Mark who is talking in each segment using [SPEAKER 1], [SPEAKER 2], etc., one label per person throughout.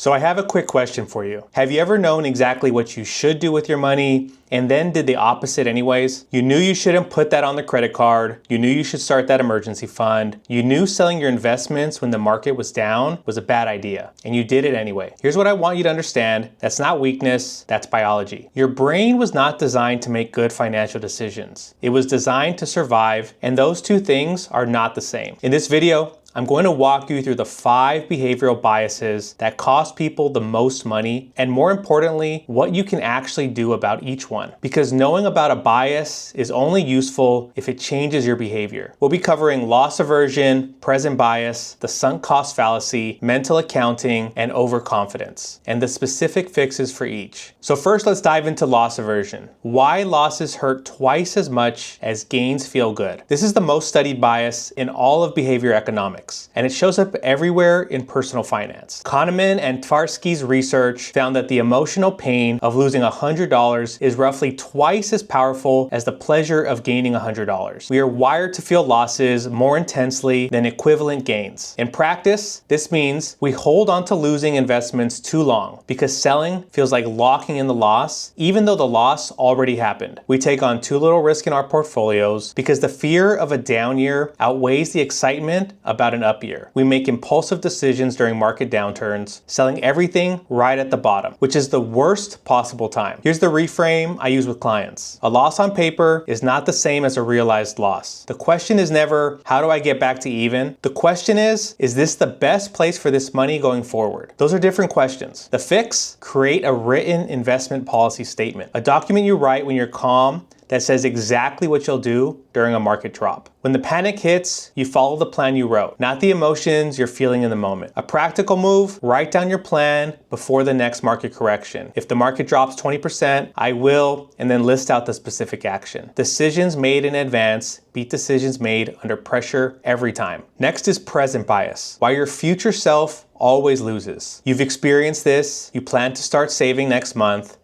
[SPEAKER 1] So I have a quick question for you. Have you ever known exactly what you should do with your money and then did the opposite anyways? You knew you shouldn't put that on the credit card. You knew you should start that emergency fund. You knew selling your investments when the market was down was a bad idea, and you did it anyway. Here's what I want you to understand. That's not weakness, that's biology. Your brain was not designed to make good financial decisions. It was designed to survive, and those two things are not the same. In this video, I'm going to walk you through the 5 behavioral biases that cost people the most money, and more importantly, what you can actually do about each one. Because knowing about a bias is only useful if it changes your behavior. We'll be covering loss aversion, present bias, the sunk cost fallacy, mental accounting, and overconfidence, and the specific fixes for each. So first, let's dive into loss aversion. Why losses hurt twice as much as gains feel good. This is the most studied bias in all of behavior economics, and it shows up everywhere in personal finance. Kahneman and Tversky's research found that the emotional pain of losing $100 is roughly twice as powerful as the pleasure of gaining $100. We are wired to feel losses more intensely than equivalent gains. In practice, this means we hold on to losing investments too long because selling feels like locking in the loss, even though the loss already happened. We take on too little risk in our portfolios because the fear of a down year outweighs the excitement about an up year. We make impulsive decisions during market downturns, selling everything right at the bottom, which is the worst possible time. Here's the reframe I use with clients. A loss on paper is not the same as a realized loss. The question is never, how do I get back to even? The question is this the best place for this money going forward? Those are different questions. The fix, create a written investment policy statement, a document you write when you're calm that says exactly what you'll do during a market drop. When the panic hits, you follow the plan you wrote, not the emotions you're feeling in the moment. A practical move, write down your plan before the next market correction. If the market drops 20%, I will, and then list out the specific action. Decisions made in advance beat decisions made under pressure every time. Next is present bias. Why your future self always loses. You've experienced this, you plan to start saving next month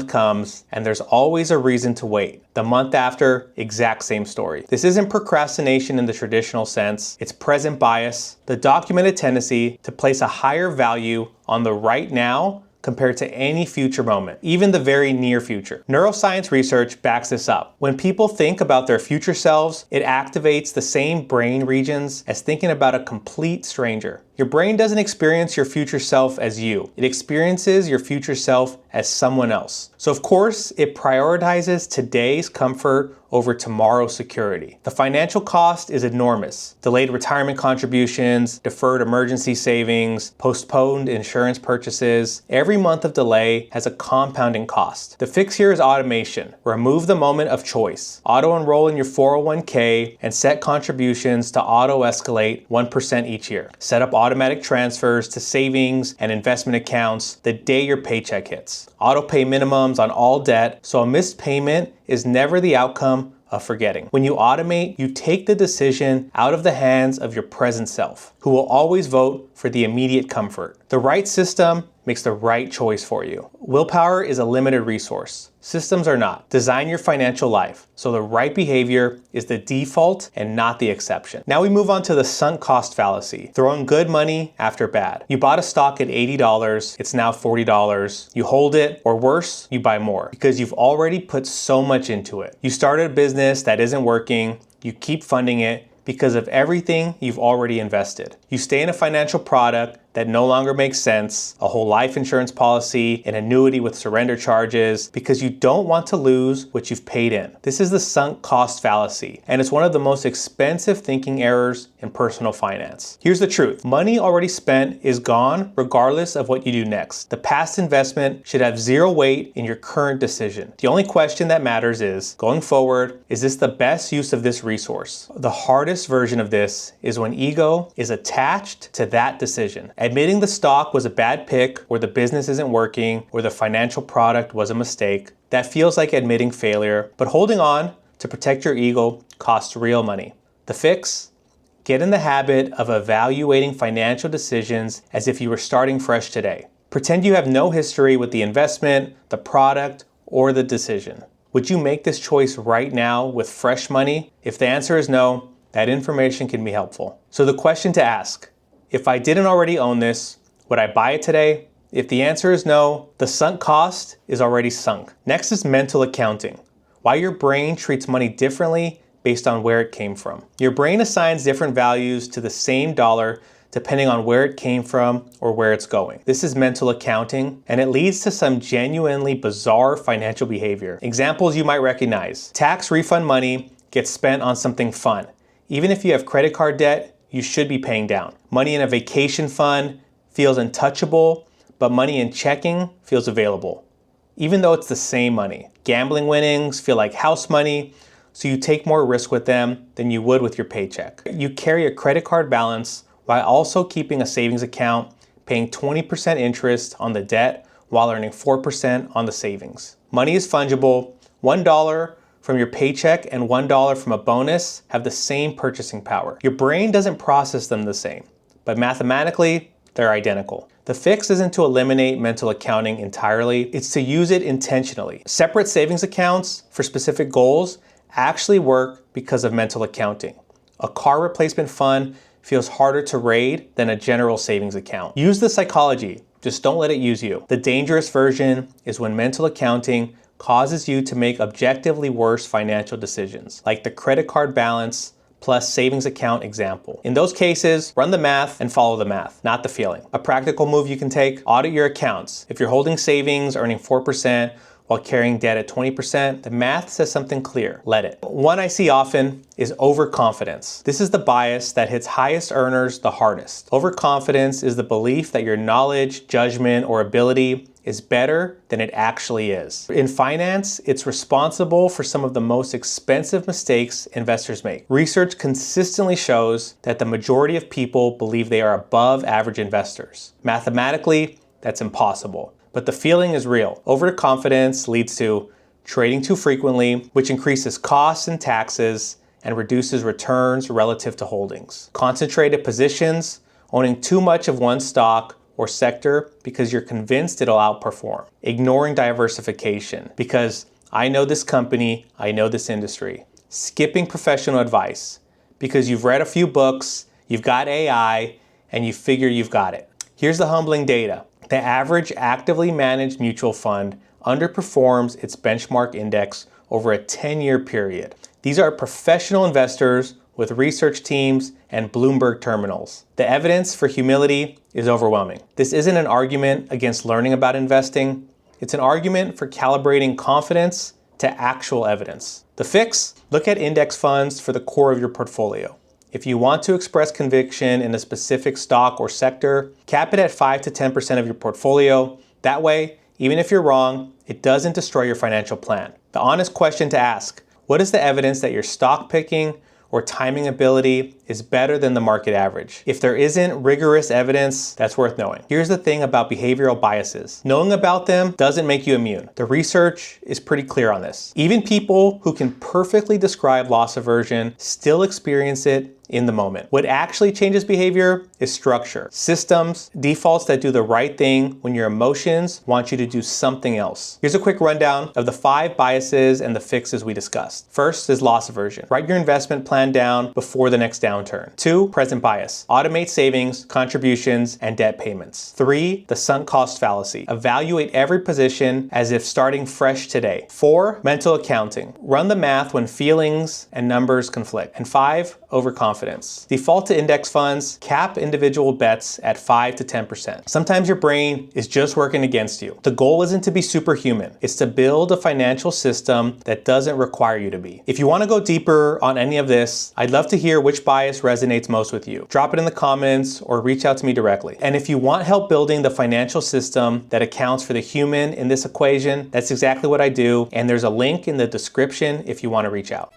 [SPEAKER 1] comes, and there's always a reason to wait. The month after, exact same story. This isn't procrastination in the traditional sense, it's present bias, the documented tendency to place a higher value on the right now compared to any future moment, even the very near future. Neuroscience research backs this up. When people think about their future selves, it activates the same brain regions as thinking about a complete stranger. Your brain doesn't experience your future self as you. It experiences your future self as someone else. So of course, it prioritizes today's comfort over tomorrow's security. The financial cost is enormous. Delayed retirement contributions, deferred emergency savings, postponed insurance purchases. Every month of delay has a compounding cost. The fix here is automation. Remove the moment of choice. Auto-enroll in your 401k and set contributions to auto-escalate 1% each year. Set up automatic transfers to savings and investment accounts the day your paycheck hits. Auto pay minimums on all debt, so a missed payment is never the outcome of forgetting. When you automate, you take the decision out of the hands of your present self, who will always vote for the immediate comfort. The right system makes the right choice for you. Willpower is a limited resource. Systems are not. Design your financial life so the right behavior is the default and not the exception. Now we move on to the sunk cost fallacy, throwing good money after bad. You bought a stock at $80, it's now $40. You hold it, or worse, you buy more because you've already put so much into it. You started a business that isn't working, you keep funding it because of everything you've already invested. You stay in a financial product that no longer makes sense, a whole life insurance policy, an annuity with surrender charges, because you don't want to lose what you've paid in. This is the sunk cost fallacy, and it's one of the most expensive thinking errors in personal finance. Here's the truth. Money already spent is gone regardless of what you do next. The past investment should have zero weight in your current decision. The only question that matters is, going forward, is this the best use of this resource? The hardest version of this is when ego is attached to that decision. Admitting the stock was a bad pick, or the business isn't working, or the financial product was a mistake, that feels like admitting failure, but holding on to protect your ego costs real money. The fix? Get in the habit of evaluating financial decisions as if you were starting fresh today. Pretend you have no history with the investment, the product, or the decision. Would you make this choice right now with fresh money? If the answer is no, that information can be helpful. So the question to ask, if I didn't already own this, would I buy it today? If the answer is no, the sunk cost is already sunk. Next is mental accounting. Why your brain treats money differently based on where it came from. Your brain assigns different values to the same dollar depending on where it came from or where it's going. This is mental accounting, and it leads to some genuinely bizarre financial behavior. Examples you might recognize. Tax refund money gets spent on something fun. Even if you have credit card debt, you should be paying down. Money in a vacation fund feels untouchable, but money in checking feels available, even though it's the same money. Gambling winnings feel like house money, so you take more risk with them than you would with your paycheck. You carry a credit card balance while also keeping a savings account, paying 20% interest on the debt while earning 4% on the savings. Money is fungible. $1 from your paycheck and $1 from a bonus have the same purchasing power. Your brain doesn't process them the same, but mathematically, they're identical. The fix isn't to eliminate mental accounting entirely, it's to use it intentionally. Separate savings accounts for specific goals actually work because of mental accounting. A car replacement fund feels harder to raid than a general savings account. Use the psychology, just don't let it use you. The dangerous version is when mental accounting causes you to make objectively worse financial decisions, like the credit card balance plus savings account example. In those cases, run the math and follow the math, not the feeling. A practical move you can take, audit your accounts. If you're holding savings, earning 4%, while carrying debt at 20%, the math says something clear. Let it. One I see often is overconfidence. This is the bias that hits highest earners the hardest. Overconfidence is the belief that your knowledge, judgment, or ability is better than it actually is. In finance, it's responsible for some of the most expensive mistakes investors make. Research consistently shows that the majority of people believe they are above average investors. Mathematically, that's impossible. But the feeling is real. Overconfidence leads to trading too frequently, which increases costs and taxes and reduces returns relative to holdings. Concentrated positions, owning too much of one stock or sector because you're convinced it'll outperform. Ignoring diversification because I know this company, I know this industry. Skipping professional advice because you've read a few books, you've got AI, and you figure you've got it. Here's the humbling data. The average actively managed mutual fund underperforms its benchmark index over a 10-year period. These are professional investors with research teams and Bloomberg terminals. The evidence for humility is overwhelming. This isn't an argument against learning about investing. It's an argument for calibrating confidence to actual evidence. The fix? Look at index funds for the core of your portfolio. If you want to express conviction in a specific stock or sector, cap it at 5 to 10% of your portfolio. That way, even if you're wrong, it doesn't destroy your financial plan. The honest question to ask, what is the evidence that your stock picking or timing ability is better than the market average? If there isn't rigorous evidence, that's worth knowing. Here's the thing about behavioral biases. Knowing about them doesn't make you immune. The research is pretty clear on this. Even people who can perfectly describe loss aversion still experience it in the moment. What actually changes behavior is structure, systems, defaults that do the right thing when your emotions want you to do something else. Here's a quick rundown of the 5 biases and the fixes we discussed. First is loss aversion. Write your investment plan down before the next downturn. 2, present bias. Automate savings, contributions, and debt payments. 3, the sunk cost fallacy. Evaluate every position as if starting fresh today. 4, mental accounting. Run the math when feelings and numbers conflict. And 5, overconfidence. Default to index funds, cap individual bets at 5 to 10%. Sometimes your brain is just working against you. The goal isn't to be superhuman. It's to build a financial system that doesn't require you to be. If you want to go deeper on any of this, I'd love to hear which bias resonates most with you. Drop it in the comments or reach out to me directly. And if you want help building the financial system that accounts for the human in this equation, that's exactly what I do. And there's a link in the description if you want to reach out.